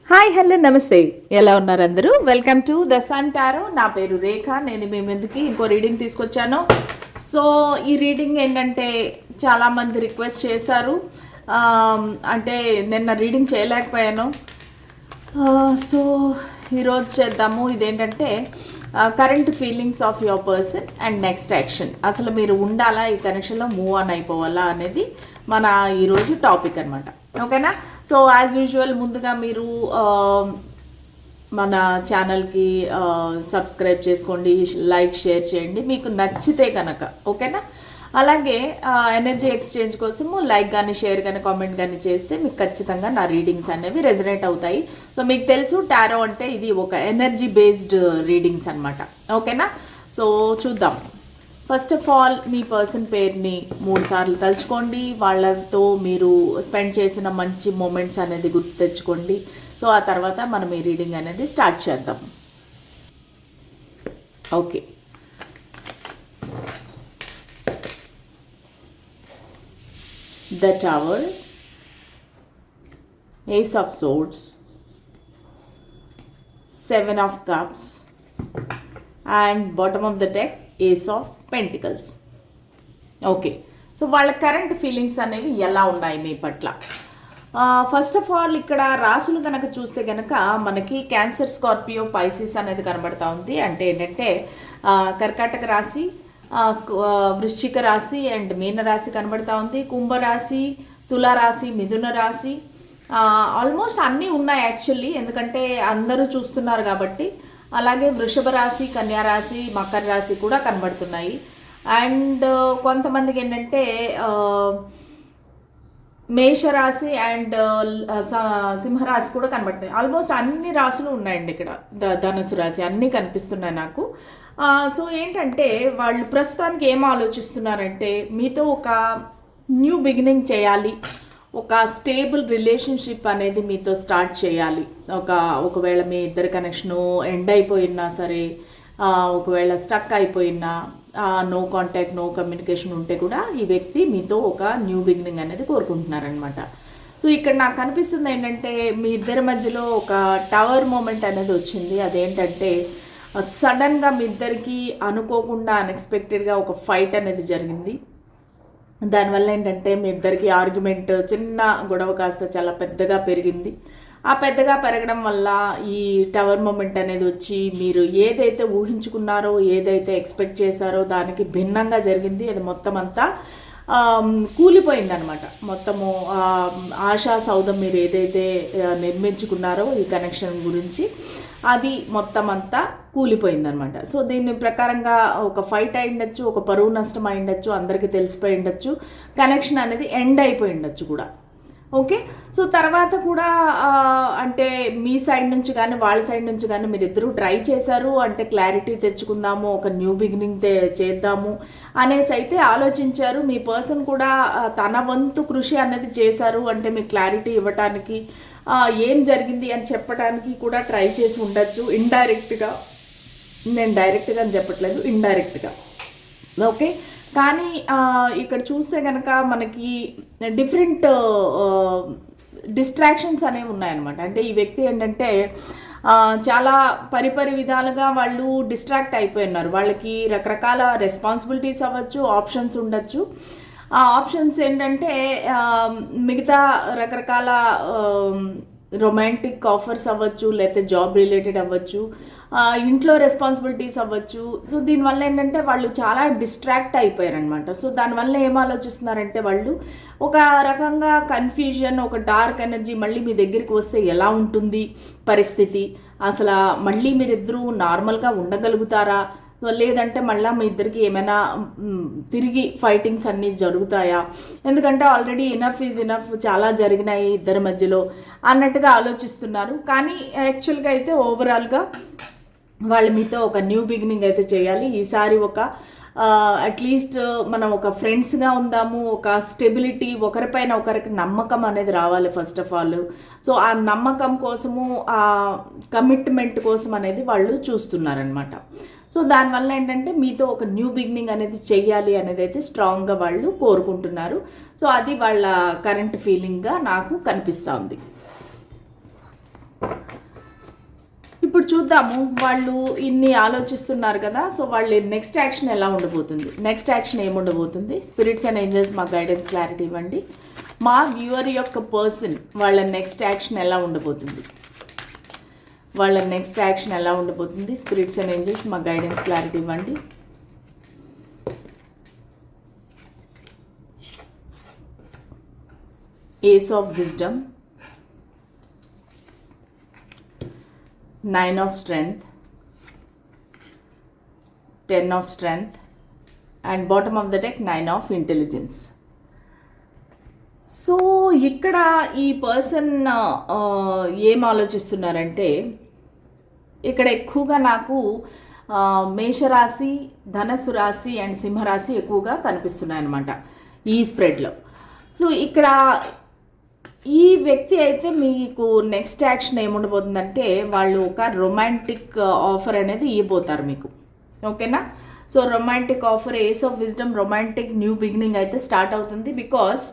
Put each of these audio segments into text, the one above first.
Hi hello నమస్తే, ఎలా ఉన్నారు అందరూ? Welcome to the Sun Tarot. నా పేరు రేఖ. నేను మీ ముందుకి ఇంకో రీడింగ్ తీసుకొచ్చాను. సో ఈ రీడింగ్ ఏంటంటే చాలామంది రిక్వెస్ట్ చేశారు, అంటే నిన్న రీడింగ్ చేయలేకపోయాను. సో ఈరోజు చేద్దాము. ఇదేంటంటే current feelings of your person and next action. అసలు మీరు ఉండాలా ఈ కనెక్షన్లో, మూవ్ ఆన్ అయిపోవాలా అనేది మన ఈరోజు టాపిక్ అనమాట. ఓకేనా? సో యాజ్ యూజువల్ ముందుగా మీరు మన ఛానల్కి సబ్స్క్రైబ్ చేసుకోండి, లైక్ షేర్ చేయండి మీకు నచ్చితే కనుక. ఓకేనా? అలాగే ఎనర్జీ ఎక్స్చేంజ్ కోసము లైక్ కానీ షేర్ కానీ కామెంట్ కానీ చేస్తే మీకు ఖచ్చితంగా నా రీడింగ్స్ అనేవి రెజనేట్ అవుతాయి. సో మీకు తెలుసు టారో అంటే ఇది ఒక ఎనర్జీ బేస్డ్ రీడింగ్స్ అనమాట. ఓకేనా? సో చూద్దాం. First of all me person పేరుని 3 సార్లు తలుచుకోండి. వాళ్ళతో మీరు స్పెండ్ చేసిన మంచి మూమెంట్స్ అనేది గుర్తు తెచ్చుకోండి. సో ఆ తర్వాత మనం ఈ రీడింగ్ అనేది స్టార్ట్ చేద్దాం. Okay, the tower, ace of swords, 7 of cups and bottom of the deck ace of pentacles. Okay, so వాళ్ళ కరెంట్ ఫీలింగ్స్ అనేవి ఎలా ఉన్నాయి మీ పట్ల? ఫస్ట్ ఆఫ్ ఆల్ ఇక్కడ రాసులు కనుక చూస్తే కనుక మనకి క్యాన్సర్, స్కార్పియో, పైసిస్ అనేది కనబడతా ఉంది. అంటే ఏంటంటే కర్కాటక రాశి, వృశ్చిక రాశి అండ్ మీన రాశి కనబడతా ఉంది. కుంభరాశి, తులారాశి, మిథున రాశి, ఆల్మోస్ట్ అన్నీ ఉన్నాయి యాక్చువల్లీ, ఎందుకంటే అందరూ చూస్తున్నారు కాబట్టి. అలాగే వృషభ రాశి, కన్యా రాశి, మకర రాశి కూడా కనబడుతున్నాయి. అండ్ కొంతమందికి ఏంటంటే మేషరాశి అండ్ సింహరాశి కూడా కనబడుతున్నాయి. ఆల్మోస్ట్ అన్ని రాశులు ఉన్నాయండి ఇక్కడ. ధనుసు రాశి అన్నీ కనిపిస్తున్నాయి నాకు. సో ఏంటంటే వాళ్ళు ప్రస్తుతానికి ఏం ఆలోచిస్తున్నారంటే మీతో ఒక న్యూ బిగినింగ్ చేయాలి, ఒక స్టేబుల్ రిలేషన్షిప్ అనేది మీతో స్టార్ట్ చేయాలి. ఒకవేళ మీ ఇద్దరి కనెక్షను ఎండ్ అయిపోయినా సరే, ఒకవేళ స్టక్ అయిపోయినా, నో కాంటాక్ట్, నో కమ్యూనికేషన్ ఉంటే కూడా ఈ వ్యక్తి మీతో ఒక న్యూ బిగినింగ్ అనేది కోరుకుంటున్నారనమాట. సో ఇక్కడ నాకు కనిపిస్తుంది ఏంటంటే మీ ఇద్దరి మధ్యలో ఒక టవర్ మూమెంట్ అనేది వచ్చింది. అదేంటంటే సడన్గా మీ ఇద్దరికి అనుకోకుండా అన్ఎక్స్పెక్టెడ్గా ఒక ఫైట్ అనేది జరిగింది. దానివల్ల ఏంటంటే మీ ఇద్దరికి ఆర్గ్యుమెంట్, చిన్న గొడవ కాస్త చాలా పెద్దగా పెరిగింది. ఆ పెద్దగా పెరగడం వల్ల ఈ టవర్ మూమెంట్ అనేది వచ్చి మీరు ఏదైతే ఊహించుకున్నారో, ఏదైతే ఎక్స్పెక్ట్ చేశారో దానికి భిన్నంగా జరిగింది. అది మొత్తం అంతా కూలిపోయిందనమాట. మొత్తము ఆశా సౌధం మీరు ఏదైతే నిర్మించుకున్నారో ఈ కనెక్షన్ గురించి, అది మొత్తం అంతా కూలిపోయిందనమాట. సో దీని ప్రకారంగా ఒక ఫైట్ అయి ఉండొచ్చు, ఒక పరువు నష్టం అయి ఉండొచ్చు, అందరికీ తెలిసిపోయి ఉండొచ్చు, కనెక్షన్ అనేది ఎండ్ అయిపోయి ఉండొచ్చు కూడా. ఓకే, సో తర్వాత కూడా అంటే మీ సైడ్ నుంచి కానీ వాళ్ళ సైడ్ నుంచి కానీ మీరు ఇద్దరు ట్రై చేశారు, అంటే క్లారిటీ తెచ్చుకుందాము, ఒక న్యూ బిగినింగ్ చేద్దాము అనేసి అయితే ఆలోచించారు. మీ పర్సన్ కూడా తన వంతు కృషి అనేది చేశారు, అంటే మీకు క్లారిటీ ఇవ్వటానికి, ఏం జరిగింది అని చెప్పడానికి కూడా ట్రై చేసి ఉండొచ్చు ఇండైరెక్ట్గా. నేను డైరెక్ట్గా అని చెప్పట్లేదు, ఇండైరెక్ట్గా. ఓకే, కానీ ఇక్కడ చూస్తే కనుక మనకి డిఫరెంట్ డిస్ట్రాక్షన్స్ అనేవి ఉన్నాయన్నమాట. అంటే ఈ వ్యక్తి ఏంటంటే చాలా పరిపరి విధాలుగా వాళ్ళు డిస్ట్రాక్ట్ అయిపోయి ఉన్నారు. వాళ్ళకి రకరకాల రెస్పాన్సిబిలిటీస్ అవ్వచ్చు, ఆప్షన్స్ ఉండొచ్చు. ఆ ఆప్షన్స్ ఏంటంటే మిగతా రకరకాల రొమాంటిక్ ఆఫర్స్ అవ్వచ్చు, లేకపోతే జాబ్ రిలేటెడ్ అవ్వచ్చు, ఇంట్లో రెస్పాన్సిబిలిటీస్ అవ్వచ్చు. సో దీనివల్ల ఏంటంటే వాళ్ళు చాలా డిస్ట్రాక్ట్ అయిపోయారనమాట. సో దానివల్ల ఏం ఆలోచిస్తున్నారంటే వాళ్ళు ఒక రకంగా కన్ఫ్యూజన్, ఒక డార్క్ ఎనర్జీ మళ్ళీ మీ దగ్గరికి వస్తే ఎలా ఉంటుంది పరిస్థితి, అసలు మళ్ళీ మీరిద్దరూ నార్మల్గా ఉండగలుగుతారా, సో లేదంటే మళ్ళీ మీ ఇద్దరికి ఏమైనా తిరిగి ఫైటింగ్స్ అన్నీ జరుగుతాయా, ఎందుకంటే ఆల్రెడీ ఇనఫ్ ఈజ్ ఇనఫ్, చాలా జరిగినాయి ఇద్దరి మధ్యలో అన్నట్టుగా ఆలోచిస్తున్నారు. కానీ యాక్చువల్గా అయితే ఓవరాల్గా వాళ్ళు మీతో ఒక న్యూ బిగినింగ్ అయితే చేయాలి. ఈసారి ఒక అట్లీస్ట్ మనం ఒక ఫ్రెండ్స్గా ఉందాము, ఒక స్టెబిలిటీ, ఒకరిపైన ఒకరికి నమ్మకం అనేది రావాలి ఫస్ట్ ఆఫ్ ఆల్. సో ఆ నమ్మకం కోసము, ఆ కమిట్మెంట్ కోసం అనేది వాళ్ళు చూస్తున్నారనమాట. సో దానివల్ల ఏంటంటే మీతో ఒక న్యూ బిగినింగ్ అనేది చెయ్యాలి అనేది అయితే స్ట్రాంగ్గా వాళ్ళు కోరుకుంటున్నారు. సో అది వాళ్ళ కరెంట్ ఫీలింగ్గా నాకు కనిపిస్తూ ఉంది. ఇప్పుడు చూద్దాము, వాళ్ళు ఇన్ని ఆలోచిస్తున్నారు కదా, సో వాళ్ళ నెక్స్ట్ యాక్షన్ ఎలా ఉండబోతుంది, నెక్స్ట్ యాక్షన్ ఏముండబోతుంది. స్పిరిట్స్ అండ్ ఏంజల్స్ మాకు గైడెన్స్ క్లారిటీ ఇవ్వండి. మా వ్యూవర్ యొక్క పర్సన్ వాళ్ళ నెక్స్ట్ యాక్షన్ ఎలా ఉండబోతుంది, వాళ్ళ నెక్స్ట్ యాక్షన్ ఎలా ఉండబోతుంది. స్పిరిట్స్ అండ్ ఏంజల్స్ మాకు గైడెన్స్ క్లారిటీ ఇవ్వండి. Ace of wisdom, 9 of strength, 10 of strength, and bottom of the deck 9 of intelligence. So ఇక్కడ ఈ పర్సన్ ఏం ఆలోచిస్తున్నారంటే, ఇక్కడ ఎక్కువగా నాకు మేషరాశి, ధనస్సు రాశి అండ్ సింహరాశి ఎక్కువగా కనిపిస్తున్నాయి అన్నమాట ఈ స్ప్రెడ్లో. సో ఇక్కడ ఈ వ్యక్తి అయితే మీకు నెక్స్ట్ యాక్షన్ ఏముండబోతుందంటే, వాళ్ళు ఒక రొమాంటిక్ ఆఫర్ అనేది ఇవ్వబోతారు మీకు, ఓకేనా. So romantic offer, ace of wisdom, romantic new beginning అయితే స్టార్ట్ అవుతుంది. బికాస్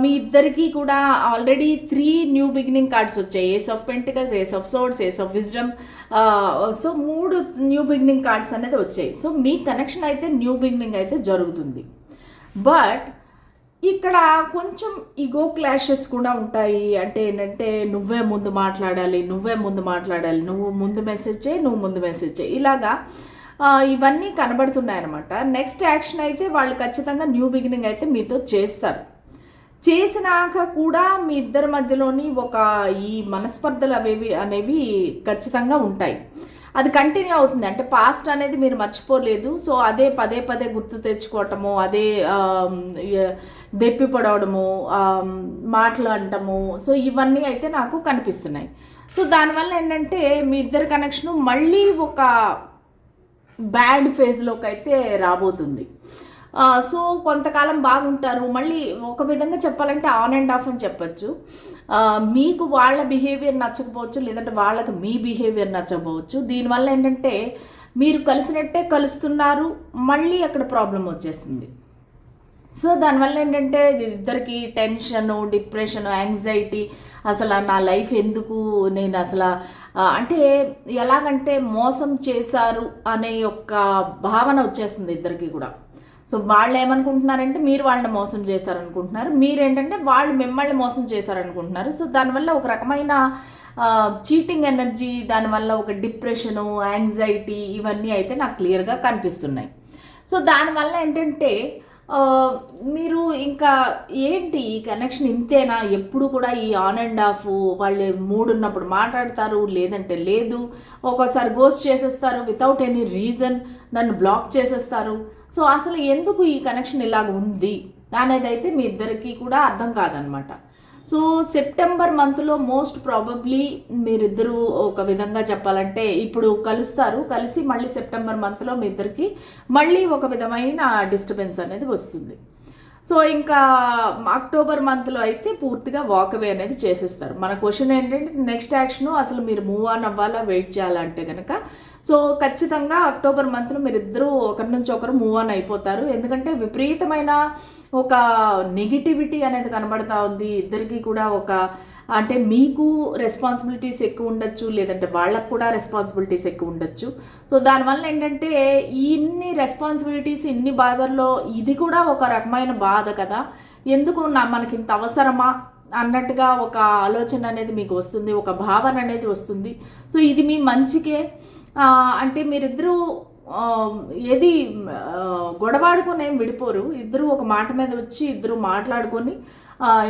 మీ ఇద్దరికి కూడా ఆల్రెడీ 3 న్యూ బిగినింగ్ కార్డ్స్ వచ్చాయి. Ace of pentacles, ace of swords, ace of wisdom. So 3 new beginning cards అనేది వచ్చాయి. సో మీ కనెక్షన్ అయితే న్యూ బిగినింగ్ అయితే జరుగుతుంది. బట్ ఇక్కడ కొంచెం ఈగో క్లాషెస్ కూడా ఉంటాయి. అంటే ఏంటంటే, నువ్వే ముందు మాట్లాడాలి, నువ్వు ముందు మెసేజ్ చేయి, ఇలాగా ఇవన్నీ కనబడుతున్నాయి అనమాట. నెక్స్ట్ యాక్షన్ అయితే వాళ్ళు ఖచ్చితంగా న్యూ బిగినింగ్ అయితే మీతో చేస్తారు. చేసినాక కూడా మీ ఇద్దరి మధ్యలోని ఒక ఈ మనస్పర్ధలు అనేవి ఖచ్చితంగా ఉంటాయి. అది కంటిన్యూ అవుతుంది. అంటే పాస్ట్ అనేది మీరు మర్చిపోలేదు. సో అదే పదే పదే గుర్తు తెచ్చుకోవటము, అదే దెప్పి పడవడము, మాట్లాడటము, సో ఇవన్నీ అయితే నాకు కనిపిస్తున్నాయి. సో దానివల్ల ఏంటంటే మీ ఇద్దరి కనెక్షను మళ్ళీ ఒక బ్యాడ్ ఫేజ్లోకి అయితే రాబోతుంది. సో కొంతకాలం బాగుంటారు, మళ్ళీ ఒక విధంగా చెప్పాలంటే ఆన్ అండ్ ఆఫ్ అని చెప్పచ్చు. మీకు వాళ్ళ బిహేవియర్ నచ్చకపోవచ్చు, లేదంటే వాళ్ళకి మీ బిహేవియర్ నచ్చకపోవచ్చు. దీనివల్ల ఏంటంటే మీరు కలిసినట్టే కలుస్తున్నారు, మళ్ళీ అక్కడ ప్రాబ్లం వచ్చేసింది. సో దానివల్ల ఏంటంటే ఇద్దరికి టెన్షను, డిప్రెషను, యాంగ్జైటీ, అసలు నా లైఫ్ ఎందుకు, నేను అసలు అంటే ఎలాగంటే మోసం చేశారు అనే యొక్క భావన వచ్చేస్తుంది ఇద్దరికి కూడా. సో వాళ్ళు ఏమనుకుంటున్నారంటే మీరు వాళ్ళని మోసం చేశారనుకుంటున్నారు, మీరేంటంటే వాళ్ళు మిమ్మల్ని మోసం చేశారనుకుంటున్నారు. సో దానివల్ల ఒక రకమైన చీటింగ్ ఎనర్జీ, దానివల్ల ఒక డిప్రెషను, యాంగ్జైటీ, ఇవన్నీ అయితే నాకు క్లియర్గా కనిపిస్తున్నాయి. సో దానివల్ల ఏంటంటే మీరు ఇంకా ఏంటి ఈ కనెక్షన్ ఇంతేనా, ఎప్పుడు కూడా ఈ ఆన్ అండ్ ఆఫ్, వాళ్ళు మూడ్ ఉన్నప్పుడు మాట్లాడతారు, లేదంటే లేదు, ఒక్కోసారి గోస్ట్ చేసేస్తారు వితౌట్ ఎనీ రీజన్, నన్ను బ్లాక్ చేసేస్తారు. సో అసలు ఎందుకు ఈ కనెక్షన్ ఇలాగ ఉంది అనేది అయితే మీ ఇద్దరికి కూడా అర్థం కాదనమాట. సో సెప్టెంబర్ మంత్లో మోస్ట్ ప్రాబబ్లీ మీరిద్దరూ ఒక విధంగా చెప్పాలంటే ఇప్పుడు కలుస్తారు. కలిసి మళ్ళీ సెప్టెంబర్ మంత్లో మీ ఇద్దరికి మళ్ళీ ఒక విధమైన డిస్టర్బెన్స్ అనేది వస్తుంది. సో ఇంకా అక్టోబర్ మంత్లో అయితే పూర్తిగా వాకవే అనేది చేసేస్తారు. మన క్వశ్చన్ ఏంటంటే నెక్స్ట్ యాక్షన్ అసలు మీరు మూవ్ ఆన్ అవ్వాలా, వెయిట్ చేయాలంటే కనుక సో ఖచ్చితంగా అక్టోబర్ మంత్లో మీరిద్దరూ ఒకరి నుంచి ఒకరు మూవ్ ఆన్ అయిపోతారు. ఎందుకంటే విపరీతమైన ఒక నెగిటివిటీ అనేది కనబడతా ఉంది ఇద్దరికి కూడా. ఒక అంటే మీకు రెస్పాన్సిబిలిటీస్ ఎక్కువ ఉండొచ్చు, లేదంటే వాళ్ళకు కూడా రెస్పాన్సిబిలిటీస్ ఎక్కువ ఉండొచ్చు. సో దానివల్ల ఏంటంటే ఇన్ని రెస్పాన్సిబిలిటీస్, ఇన్ని బాధల్లో ఇది కూడా ఒక రకమైన బాధ కదా, ఎందుకు మనకి ఇంత అవసరమా అన్నట్టుగా ఒక ఆలోచన అనేది మీకు వస్తుంది, ఒక భావన అనేది వస్తుంది. సో ఇది మీ మంచికే. అంటే మీరిద్దరూ ఏది గొడవాడుకొని ఏం విడిపోరు, ఇద్దరు ఒక మాట మీద వచ్చి ఇద్దరు మాట్లాడుకొని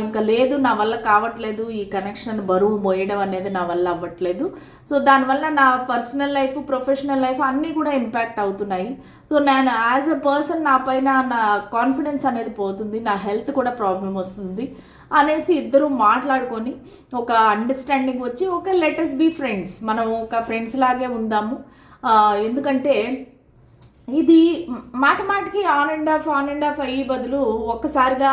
ఇంకా లేదు నా వల్ల కావట్లేదు, ఈ కనెక్షన్ బరువు మోయడం అనేది నా వల్ల అవ్వట్లేదు, సో దానివల్ల నా పర్సనల్ లైఫ్, ప్రొఫెషనల్ లైఫ్ అన్నీ కూడా ఇంపాక్ట్ అవుతున్నాయి. సో నేను యాజ్ ఎ పర్సన్ నా పైన నా కాన్ఫిడెన్స్ అనేది పోతుంది, నా హెల్త్ కూడా ప్రాబ్లం వస్తుంది అనేసి ఇద్దరు మాట్లాడుకొని ఒక అండర్స్టాండింగ్ వచ్చి okay let us be friends, మనం ఒక ఫ్రెండ్స్ లాగే ఉందాము. ఎందుకంటే ఇది మాటికి ఆన్ అండ్ ఆఫ్ అయ్యి బదులు ఒక్కసారిగా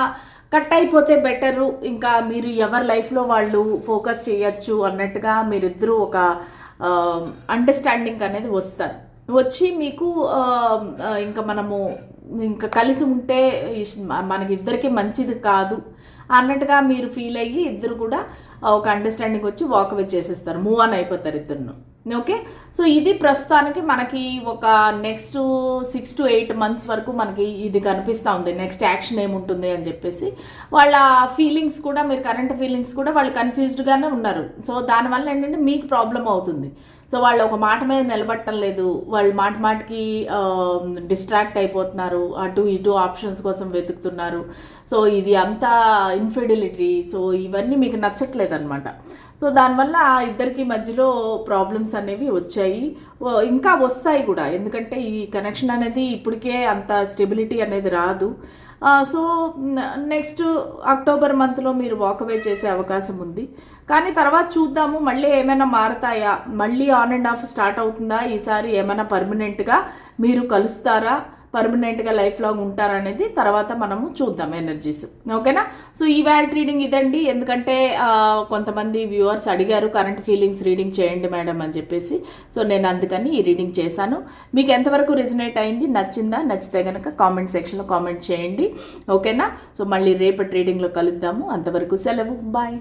కట్ అయిపోతే బెటరు, ఇంకా మీరు ఎవరి లైఫ్లో వాళ్ళు ఫోకస్ చేయొచ్చు అన్నట్టుగా మీరిద్దరూ ఒక అండర్స్టాండింగ్ అనేది వస్తారు. వచ్చి మీకు ఇంకా మనము ఇంకా కలిసి ఉంటే మనకి ఇద్దరికి మంచిది కాదు అన్నట్టుగా మీరు ఫీల్ అయ్యి ఇద్దరు కూడా ఒక అండర్స్టాండింగ్ వచ్చి వాకవే చేసేస్తారు, మూవ్ ఆన్ అయిపోతారు ఇద్దరు. ఓకే. సో ఇది ప్రస్తుతానికి మనకి ఒక నెక్స్ట్ 6 to 8 months వరకు మనకి ఇది కనిపిస్తూ ఉంది. నెక్స్ట్ యాక్షన్ ఏముంటుంది అని చెప్పేసి వాళ్ళ ఫీలింగ్స్ కూడా, మీరు కరెంట్ ఫీలింగ్స్ కూడా వాళ్ళు కన్ఫ్యూజ్డ్గానే ఉన్నారు. సో దానివల్ల ఏంటంటే మీకు ప్రాబ్లం అవుతుంది. సో వాళ్ళు ఒక మాట మీద నిలబట్టం లేదు, వాళ్ళు మాటికి డిస్ట్రాక్ట్ అయిపోతున్నారు, అటు ఇటు ఆప్షన్స్ కోసం వెతుకుతున్నారు. సో ఇది అంతా ఇన్ఫిడిలిటీ, సో ఇవన్నీ మీకు నచ్చట్లేదు అనమాట. సో దానివల్ల ఇద్దరికి మధ్యలో ప్రాబ్లమ్స్ అనేవి వచ్చాయి, ఇంకా వస్తాయి కూడా. ఎందుకంటే ఈ కనెక్షన్ అనేది ఇప్పటికే అంత స్టెబిలిటీ అనేది రాదు. సో నెక్స్ట్ అక్టోబర్ మంత్లో మీరు వాకవే చేసే అవకాశం ఉంది. కానీ తర్వాత చూద్దాము, మళ్ళీ ఏమైనా మారతాయా, మళ్ళీ ఆన్ అండ్ ఆఫ్ స్టార్ట్ అవుతుందా, ఈసారి ఏమైనా పర్మనెంట్గా మీరు కలుస్తారా, పర్మనెంట్గా లైఫ్ లాంగ్ ఉంటారనేది తర్వాత మనము చూద్దాం ఎనర్జీస్. ఓకేనా. సో ఈ వ్యాల్ట్ రీడింగ్ ఇదండి. ఎందుకంటే కొంతమంది వ్యూవర్స్ అడిగారు కరెంట్ ఫీలింగ్స్ రీడింగ్ చేయండి మేడం అని చెప్పేసి. సో నేను అందుకని ఈ రీడింగ్ చేశాను. మీకు ఎంతవరకు రెజనేట్ అయింది, నచ్చిందా? నచ్చితే కనుక కామెంట్ సెక్షన్లో కామెంట్ చేయండి. ఓకేనా. సో మళ్ళీ రేపటి రీడింగ్లో కలుద్దాము. అంతవరకు సెలవు, బాయ్.